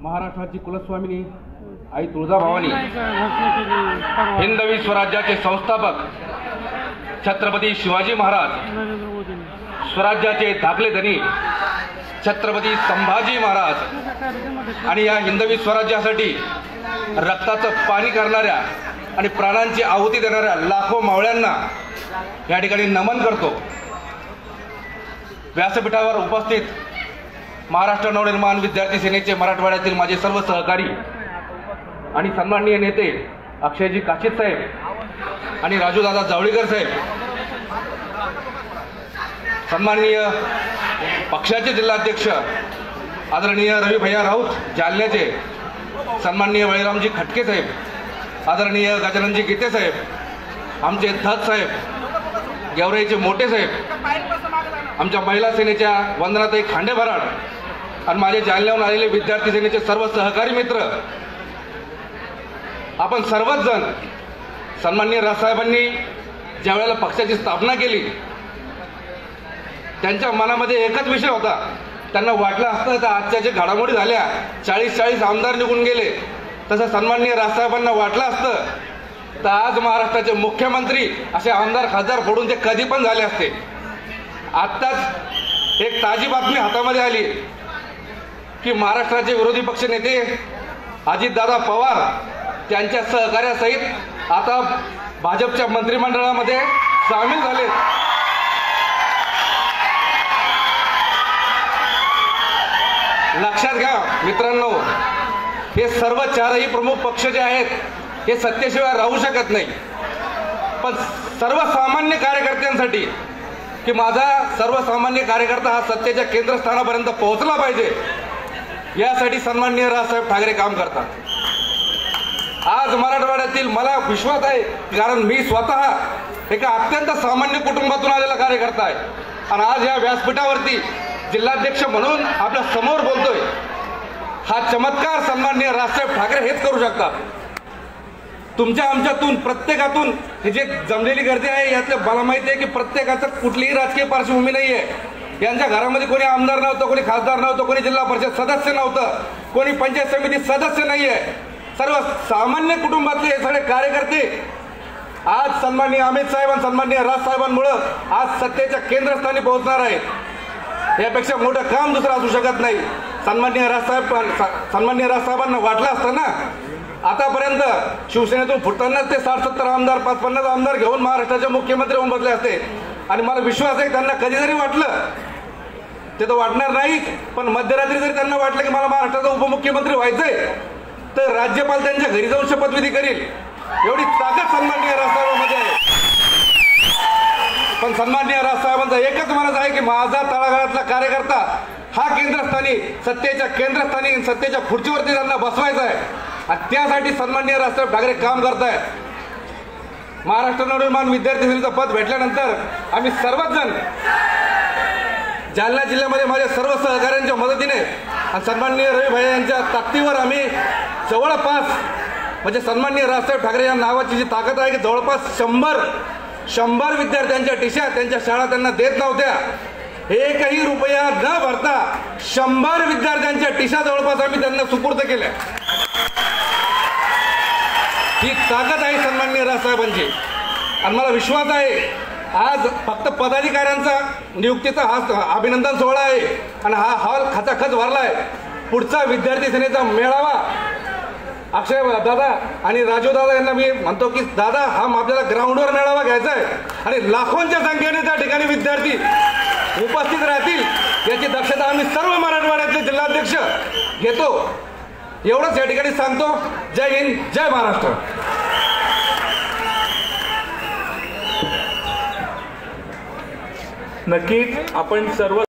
महाराष्ट्राची कुलस्वामिनी आई तुळजाभवानी, हिंदवी स्वराज्याचे संस्थापक छत्रपती शिवाजी महाराज, स्वराज्याचे धाकले धनी छत्रपती संभाजी महाराज आणि या हिंदवी स्वराज्यासाठी रक्ताचं पाणी करणाऱ्या आणि प्राणांची आहुती देणाऱ्या लाखो मावळ्यांना या ठिकाणी नमन करतो। व्यासपीठावर उपस्थित महाराष्ट्र नवनिर्माण विद्यार्थी सेनेचे मराठवाड्यातील माझे सर्व सहकारी आणि सन्माननीय नेते अक्षयजी काशीद साहेब आणि राजूदादा जावळीकर साहेब, सन्माननीय पक्षाचे जिल्हाध्यक्ष आदरणीय रवी भैया राऊत जालन्याचे, सन्माननीय बळीरामजी खटके साहेब, आदरणीय गजाननजी गीते साहेब, आमचे धत साहेब, गेवराईचे मोठे साहेब, आमच्या महिला सेनेच्या वंदनाताई खांडेभराड आणि माझे जालन्याहून आलेले विद्यार्थी सेनेचे सर्व सहकारी मित्र, आपण सर्वच जण सन्माननीय राजसाहेबांनी ज्या वेळेला पक्षाची स्थापना केली त्यांच्या मनामध्ये एकच विषय होता। त्यांना वाटलं असतं तर आजच्या जे घडामोडी झाल्या 40 आमदार निघून गेले, तसं सन्माननीय राजसाहेबांना वाटलं असतं तर आज महाराष्ट्राचे मुख्यमंत्री असे आमदार खासदार फोडून ते कधी पण झाले असते। आत्ताच एक ताजी बातमी हातामध्ये आली की महाराष्ट्राचे विरोधी पक्ष नेते अजितदादा पवार त्यांच्या सहकार्यासहित आता भाजपच्या मंत्रिमंडळामध्ये सामील झाले। लक्षात घ्या मित्रांनो, हे सर्व चारही प्रमुख पक्ष जे आहेत हे सत्तेशिवाय राहू शकत नाही, पण सर्वसामान्य कार्यकर्त्यांसाठी की माझा सर्वसामान्य कार्यकर्ता हा सत्तेच्या केंद्रस्थानापर्यंत पोहोचला पाहिजे यासाठी सन्माननीय राजसाहेब ठाकरे काम करतात। आज मराठवाड्यातील मला विश्वास आहे, कारण मी स्वतः एका अत्यंत सामान्य कुटुंबातून आलेला कार्यकर्ता आहे आणि आज या व्यासपीठावरती जिल्हाध्यक्ष म्हणून आपल्या समोर बोलतोय। हा चमत्कार सन्माननीय राजसाहेब ठाकरे हेच करू शकतात। तुमच्या आमच्यातून प्रत्येकातून हे जे जमलेली गर्दी आहे यातलं मला माहिती आहे की प्रत्येकाचं कुठलीही राजकीय पार्श्वभूमी नाही आहे। यांच्या घरामध्ये कोणी आमदार नव्हतं, कोणी खासदार नव्हतं, कोणी जिल्हा परिषद सदस्य नव्हतं, कोणी पंचायत समिती सदस्य नाही आहे। सर्व सामान्य कुटुंबातले हे सगळे कार्यकर्ते आज सन्माननीय अमित साहेब आणि सन्माननीय राजसाहेबांमुळे आज सत्तेच्या केंद्रस्थानी पोहोचणार आहेत। यापेक्षा मोठं काम दुसरं असू शकत नाही। सन्माननीय राजसाहेबांना वाटलं असतं ना आतापर्यंत शिवसेनेतून फुटतानाच ते 60-70 आमदार 50 आमदार घेऊन महाराष्ट्राचे मुख्यमंत्री होऊन बसले असते आणि मला विश्वास आहे त्यांना कधी जरी वाटलं, ते तर वाटणार नाही, पण मध्यरात्री जरी त्यांना वाटलं की मला महाराष्ट्राचा उपमुख्यमंत्री व्हायचंय तर राज्यपाल त्यांच्या घरी जाऊन शपथविधी करील एवढी ताकद सन्माननीय राजसाहेबांमध्ये आहे। पण सन्माननीय राजसाहेबांचा एकच म्हणत आहे की माझा तळागाळातला कार्यकर्ता हा केंद्रस्थानी सत्तेच्या केंद्रस्थानी सत्तेच्या खुर्चीवरती त्यांना बसवायचा आहे आणि त्यासाठी सन्माननीय राजसाहेब ठाकरे काम करत आहेत। महाराष्ट्र नवनिर्माण विद्यार्थी सेनेचं पद भेटल्यानंतर आम्ही सर्वच जण जालना जिल्ह्यामध्ये माझ्या सर्व सहकाऱ्यांच्या मदतीने आणि सन्माननीय रवी भैया यांच्या ताकदीवर आम्ही जवळपास म्हणजे सन्माननीय राजसाहेब ठाकरे या नावाची जी ताकद आहे की जवळपास 100 विद्यार्थ्यांच्या टिशा त्यांच्या शाळा त्यांना देत नव्हत्या, एकही रुपया न भरता 100 विद्यार्थ्यांच्या टिशा जवळपास आम्ही त्यांना सुपूर्द केल्या। ही ताकद आहे सन्माननीय राजसाहेबांची आणि मला विश्वास आहे आज फक्त पदाधिकाऱ्यांचा नियुक्तीचा हा अभिनंदन सोहळा आहे आणि हा हॉल खचाखच भरला आहे। पुढचा विद्यार्थी सेनेचा मेळावा अक्षय दादा आणि राजू दादा यांना मी म्हणतो की दादा हा आपल्याला ग्राउंडवर मेळावा घ्यायचा आहे आणि लाखोंच्या संख्येने त्या ठिकाणी विद्यार्थी उपस्थित राहतील याची दक्षता आम्ही सर्व मराठवाड्यातले जिल्हाध्यक्ष घेतो। एवढंच या ठिकाणी सांगतो। जय हिंद, जय महाराष्ट्र। नक्कीच आपण सर्व